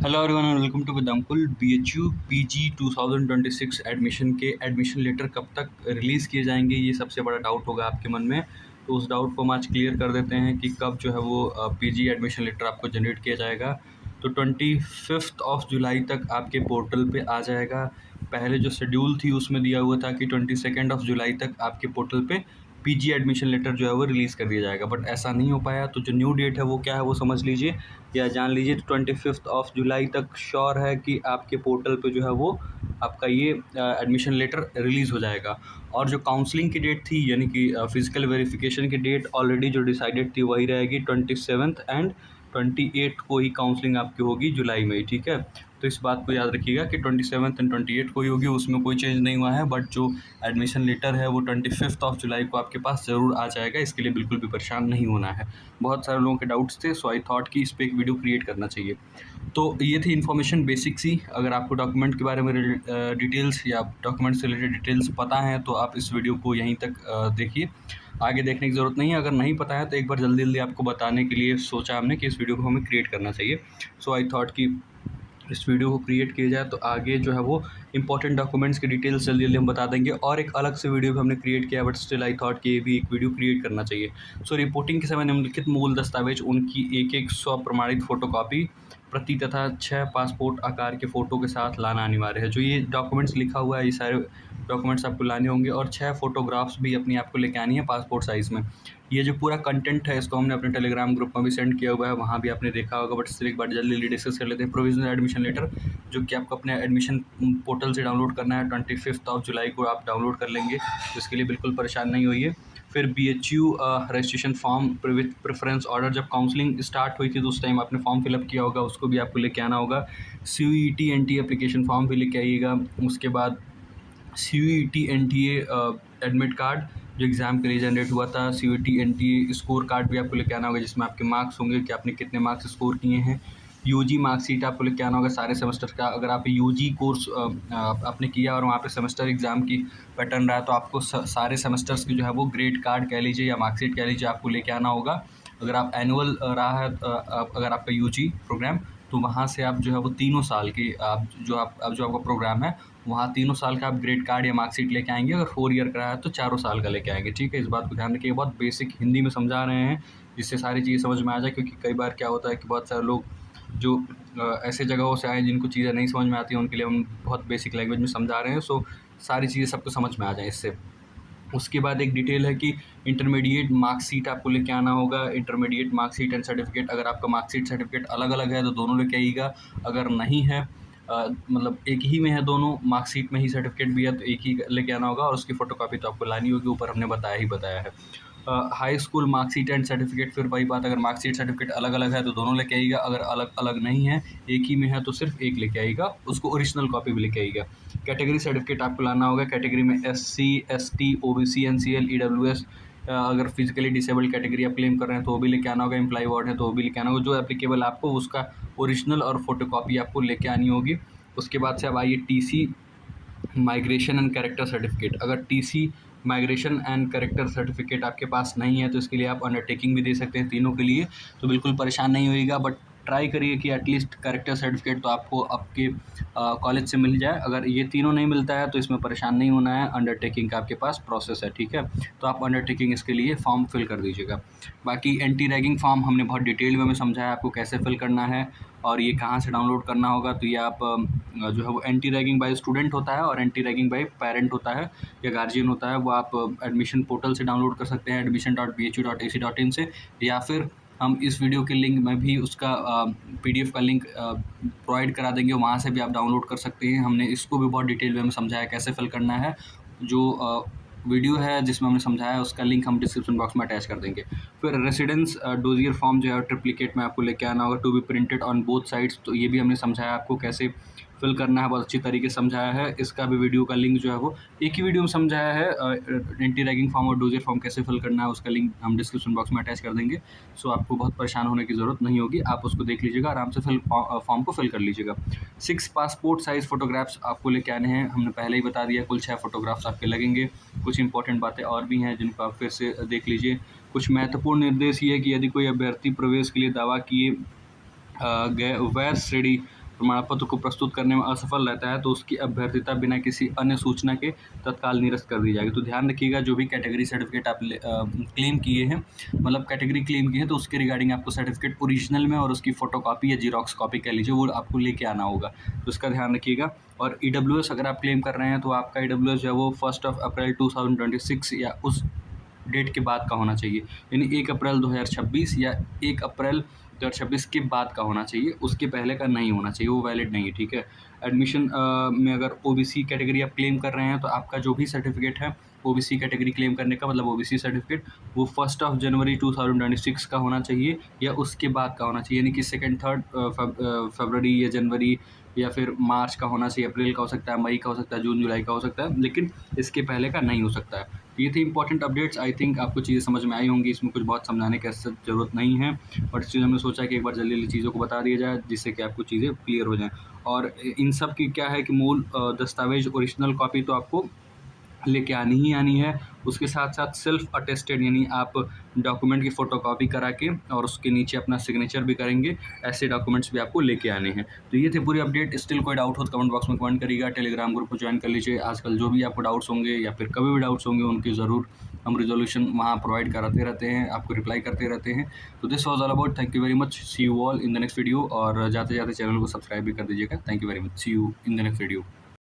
Hello everyone and welcome to विदामकुल। BHU PG 2026 admission के admission letter कब तक रिलीज़ किए जाएंगे, ये सबसे बड़ा डाउट होगा आपके मन में। तो उस डाउट को हम आज क्लियर कर देते हैं कि कब जो है वो पीजी एडमिशन लेटर आपको जनरेट किया जाएगा। तो 25 जुलाई तक आपके पोर्टल पे आ जाएगा। पहले जो शेड्यूल थी उसमें दिया हुआ था कि 22 जुलाई तक आपके पोर्टल पे पीजी एडमिशन लेटर जो है वो रिलीज़ कर दिया जाएगा, बट ऐसा नहीं हो पाया। तो जो न्यू डेट है वो क्या है वो समझ लीजिए या जान लीजिए। तो 25 जुलाई तक श्योर है कि आपके पोर्टल पे जो है वो आपका ये एडमिशन लेटर रिलीज़ हो जाएगा। और जो काउंसलिंग की डेट थी यानी कि फिजिकल वेरिफिकेशन की डेट ऑलरेडी जो डिसाइडेड थी वही रहेगी। 27 एंड 28 को ही काउंसलिंग आपकी होगी जुलाई में ही, ठीक है। तो इस बात को याद रखिएगा कि 27 एंड 28 को ही होगी, उसमें कोई चेंज नहीं हुआ है। बट जो एडमिशन लेटर है वो 25 जुलाई को आपके पास ज़रूर आ जाएगा, इसके लिए बिल्कुल भी परेशान नहीं होना है। बहुत सारे लोगों के डाउट्स थे, सो आई थॉट कि इस पर एक वीडियो क्रिएट करना चाहिए। तो ये थी इन्फॉर्मेशन बेसिक सी। अगर आपको डॉक्यूमेंट के बारे में डिटेल्स या डॉक्यूमेंट से रिलेटेड डिटेल्स पता हैं तो आप इस वीडियो को यहीं तक देखिए, आगे देखने की ज़रूरत नहीं है। अगर नहीं पता है तो एक बार जल्दी जल्दी आपको बताने के लिए सोचा हमने कि इस वीडियो को हमें क्रिएट करना चाहिए। सो आई थॉट कि इस वीडियो को क्रिएट किया जाए तो आगे जो है वो इंपॉर्टेंट डॉक्यूमेंट्स की डिटेल्स जल्दी जल्दी हम बता देंगे। और एक अलग से वीडियो भी हमने क्रिएट किया, बट स्टिल आई थॉट कि ये भी एक वीडियो क्रिएट करना चाहिए। सो रिपोर्टिंग के समय निम्नलिखित मूल दस्तावेज उनकी एक स्व प्रमाणित फोटोकॉपी प्रति तथा 6 पासपोर्ट आकार के फ़ोटो के साथ लाना अनिवार्य है। जो ये डॉक्यूमेंट्स लिखा हुआ है ये सारे डॉक्यूमेंट्स आपको लाने होंगे, और 6 फ़ोटोग्राफ्स भी अपनी आपको लेके आनी है पासपोर्ट साइज़ में। ये जो पूरा कंटेंट है इसको हमने अपने टेलीग्राम ग्रुप में भी सेंड किया हुआ है, वहाँ भी आपने देखा होगा। बट स्टिल एक बार जल्दी जल्दी डिस्कस कर लेते हैं। प्रोविजनल एडमिशन लेटर जो कि आपको अपने एडमिशन पोर्टल से डाउनलोड करना है, 25 जुलाई को आप डाउनलोड कर लेंगे, तो इसके लिए बिल्कुल परेशान नहीं होइए। फिर BHU registration form with preference order, जब काउंसलिंग स्टार्ट हुई थी तो उस टाइम आपने फॉर्म फिलअप किया होगा, उसको भी आपको लेके आना होगा। CUET NTA एप्लीकेशन फॉर्म भी लेके आइएगा। उसके बाद CUET NTA एडमिट कार्ड जो एग्ज़ाम के लिए जनरेट हुआ था, CUET NTA स्कोर कार्ड भी आपको लेके आना होगा, जिसमें आपके मार्क्स होंगे कि आपने कितने मार्क्स स्कोर किए हैं। UG मार्कशीट आपको लेके आना होगा सारे सेमेस्टर का। अगर आप UG कोर्स आपने किया और वहाँ पे सेमेस्टर एग्ज़ाम की पैटर्न रहा तो आपको सारे सेमेस्टर्स की जो है वो ग्रेड कार्ड कह लीजिए या मार्कशीट कह लीजिए आपको लेके आना होगा। अगर आप एनुअल रहा है अगर आपका UG प्रोग्राम, तो वहाँ से आप जो है वो तीनों साल की आप जो आपका प्रोग्राम है वहाँ तीनों साल का आप ग्रेड कार्ड या मार्कशीट लेके आएंगे। अगर 4 ईयर का है तो चारों साल का लेके आएंगे, ठीक है। इस बात को ध्यान रखिए, बहुत बेसिक हिंदी में समझा रहे हैं जिससे सारी चीज़ें समझ में आ जाए। क्योंकि कई बार क्या होता है कि बहुत सारे लोग जो ऐसे जगहों से आए जिनको चीज़ें नहीं समझ में आती हैं, उनके लिए हम बहुत बेसिक लैंग्वेज में समझा रहे हैं। सो सारी चीज़ें सबको समझ में आ जाए इससे। उसके बाद एक डिटेल है कि इंटरमीडिएट मार्कशीट आपको लेके आना होगा। इंटरमीडिएट मार्कशीट एंड सर्टिफिकेट, अगर आपका मार्कशीट सर्टिफिकेट अलग अलग है तो दोनों लेके आइएगा। अगर नहीं है मतलब एक ही में है दोनों, मार्कशीट में ही सर्टिफिकेट भी है, तो एक ही लेके आना होगा। और उसकी फ़ोटोकॉपी तो आपको लानी होगी, ऊपर हमने बताया है। High school marksheet and certificate, फिर वही बात, अगर मार्कशीट सर्टिफिकेट अलग अलग है तो दोनों लेके आइएगा। अगर अलग अलग नहीं है, एक ही में है, तो सिर्फ एक लेके आइएगा, उसको ओरिजिनल कॉपी भी लेके आइएगा। कैटेगरी सर्टिफिकेट आपको लाना होगा। कैटेगरी में SC ST OBC NCL EWS, अगर फिजिकली डिसेबल्ड कैटेगरी आप क्लेम कर रहे हैं तो वो भी लेके आना होगा। एम्प्लॉय वार्ड है तो वो भी लेके आना होगा। जो एप्लीकेबल आपको उसका ओरिजिनल और फोटोकॉपी आपको लेके आनी होगी। उसके बाद से अब आइए TC migration and character certificate. अगर TC migration and character certificate आपके पास नहीं है तो इसके लिए आप अंडरटेकिंग भी दे सकते हैं तीनों के लिए, तो बिल्कुल परेशान नहीं होइएगा। बट ट्राई करिए कि एटलीस्ट कैरेक्टर सर्टिफिकेट तो आपको आपके कॉलेज से मिल जाए। अगर ये तीनों नहीं मिलता है तो इसमें परेशान नहीं होना है, अंडरटेकिंग का आपके पास प्रोसेस है, ठीक है। तो आप अंडरटेकिंग इसके लिए फॉर्म फिल कर दीजिएगा। बाकी एंटी रैगिंग फॉर्म हमने बहुत डिटेल में समझाया आपको कैसे फिल करना है और ये कहाँ से डाउनलोड करना होगा। तो ये आप जो है वो एंटी रैगिंग बाय स्टूडेंट होता है और एंटी रैगिंग बाय पेरेंट होता है या गार्जियन होता है, वो आप एडमिशन पोर्टल से डाउनलोड कर सकते हैं admission.bhu.ac.in से। या फिर हम इस वीडियो के लिंक में भी उसका PDF का लिंक प्रोवाइड करा देंगे, वहाँ से भी आप डाउनलोड कर सकते हैं। हमने इसको भी बहुत डिटेल में समझाया कैसे फिल करना है। जो वीडियो है जिसमें हमने समझाया उसका लिंक हम डिस्क्रिप्शन बॉक्स में अटैच कर देंगे। फिर रेसिडेंस डोजियर फॉर्म जो है ट्रिप्लिकेट में आपको लेके आना होगा, to be printed on both sides. तो ये भी हमने समझाया आपको कैसे फिल करना है, बहुत अच्छी तरीके से समझाया है। इसका भी वीडियो का लिंक जो है वो एक ही वीडियो में समझाया है। एंटी रैगिंग फॉर्म और डोजियर फॉर्म कैसे फिल करना है उसका लिंक हम डिस्क्रिप्शन बॉक्स में अटैच कर देंगे। सो आपको बहुत परेशान होने की ज़रूरत नहीं होगी, आप उसको देख लीजिएगा, आराम से फॉर्म को फिल कर लीजिएगा। 6 पासपोर्ट साइज़ फ़ोटोग्राफ्स आपको लेके आने हैं, हमने पहले ही बता दिया। कुल 6 फ़ोटोग्राफ्स आपके लगेंगे। कुछ इंपॉर्टेंट बातें और भी हैं जिनको आप फिर से देख लीजिए। कुछ महत्वपूर्ण निर्देश ये है कि यदि कोई अभ्यर्थी प्रवेश के लिए दावा किए गए वैध श्रेणी प्रमाण पत्र को प्रस्तुत करने में असफल रहता है तो उसकी अभ्यर्थिता बिना किसी अन्य सूचना के तत्काल निरस्त कर दी जाएगी। तो ध्यान रखिएगा, जो भी कैटेगरी सर्टिफिकेट आप क्लेम किए हैं, मतलब कैटेगरी क्लेम की है, तो उसके रिगार्डिंग आपको सर्टिफिकेट ओरिजिनल में और उसकी फ़ोटोकॉपी या जीरोक्स कॉपी कह लीजिए, वो आपको लेके आना होगा। तो इसका ध्यान रखिएगा। और ईडब्ल्यूएस अगर आप क्लेम कर रहे हैं तो आपका ईडब्ल्यूएस जो है वो 1 अप्रैल 2026 या उस डेट के बाद का होना चाहिए, यानी 1 अप्रैल 2026 या 1 अप्रैल 2026 के बाद का होना चाहिए, उसके पहले का नहीं होना चाहिए, वो वैलिड नहीं है, ठीक है। एडमिशन में अगर ओबीसी कैटेगरी आप क्लेम कर रहे हैं तो आपका जो भी सर्टिफिकेट है ओबीसी कैटेगरी क्लेम करने का, मतलब ओबीसी सर्टिफिकेट, वो 1 जनवरी 2026 का होना चाहिए या उसके बाद का होना चाहिए, यानी कि 2-3 फरवरी या जनवरी या फिर मार्च का होना चाहिए, अप्रैल का हो सकता है, मई का हो सकता है, जून जुलाई का हो सकता है, लेकिन इसके पहले का नहीं हो सकता है। ये थी इंपॉर्टेंट अपडेट्स। आई थिंक आपको चीज़ें समझ में आई होंगी, इसमें कुछ बहुत समझाने की ऐसा ज़रूरत नहीं है, बट इस चीज़ हमने सोचा कि एक बार जल्दी-जल्दी चीज़ों को बता दिया जाए जिससे कि आपको चीज़ें क्लियर हो जाएँ। और इन सब की क्या है कि मूल दस्तावेज़ ओरिजिनल कॉपी तो आपको लेके आनी ही आनी है। उसके साथ-साथ सेल्फ अटेस्टेड, यानी आप डॉक्यूमेंट की फ़ोटोकॉपी करा के और उसके नीचे अपना सिग्नेचर भी करेंगे, ऐसे डॉक्यूमेंट्स भी आपको लेके आने हैं। तो ये थे पूरी अपडेट। स्टिल कोई डाउट हो तो कमेंट बॉक्स में कमेंट करिएगा, टेलीग्राम ग्रुप को ज्वाइन कर लीजिए। आजकल जो भी आपको डाउट्स होंगे या फिर कभी भी डाउट्स होंगे उनकी ज़रूर हम रिज़ॉल्यूशन वहाँ प्रोवाइड कराते रहते हैं, आपको रिप्लाई करते रहते हैं। तो this was all about, thank you very much, see you all in the next video. और जाते-जाते चैनल को सब्सक्राइब भी कर दीजिएगा। Thank you very much, see you in the next video.